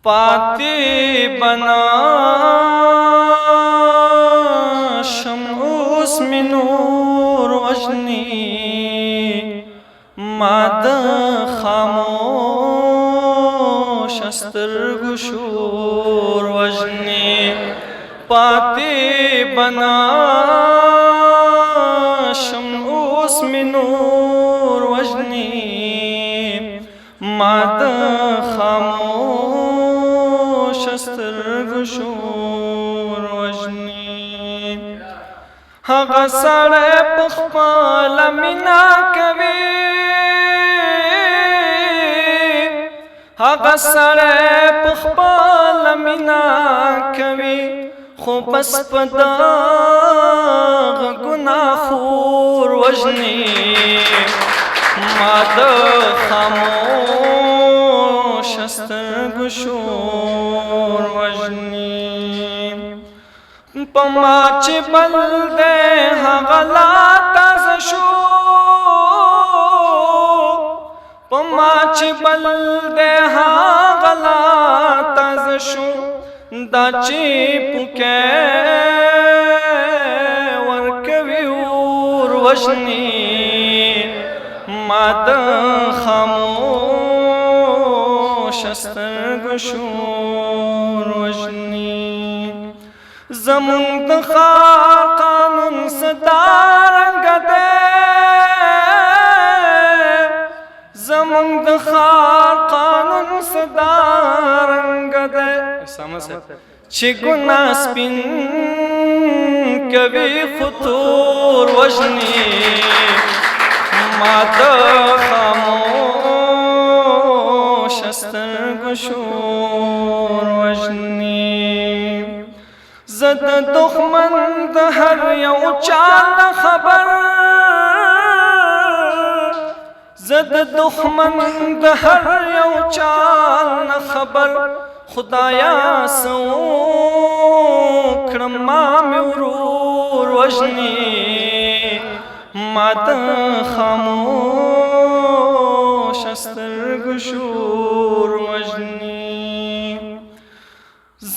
پاتی بنا شموس می نور وجنی ماد خاموش استرگو شور وجنی پاتی بنا شموس می نور وجنی ماد خاموش استرگو شور وجنی هغه سړی په خپله مینا کوي هغه سړی په خپله مینا کوي خو بس په دغه ګناهخور وژني ما د خاموشه سترګو شور وژني په ما چې بل دی هغه لا تازه شو په ما چې بل دی هغه لا تازه شو دا چې پوکې ورکوي اور وژني ما د خاموشه سترګو شور وژني زمون د ښار قانون ستارنګه دی زمون د ښار قانون ستارنګه دی چې ګناه سپین کوي خو تور وژني ما د خاموشه سترګو شور وژني زه د دښمن د هر یو چال نه خبر زه د دښمن د هر یو چال نه خبر خدایا څه وکړم ما مې ورور وژني ما د خاموشه سترګو شور وژني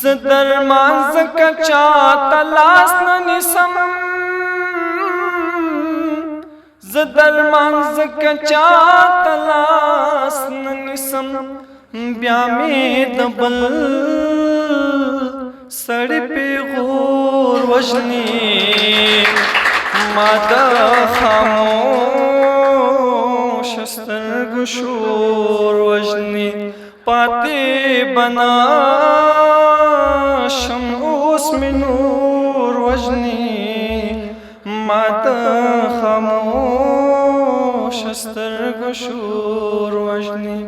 زه در مانځکه چاته لاس نه نیسم زه در مانځکه چاته لاس نه نیسم بیا مې د بل سړي پیغور وژني ما د خاموشه سترګو شور وژني پاتې بنا شموس می نور وژني ما د خاموشه سترګو شور وژني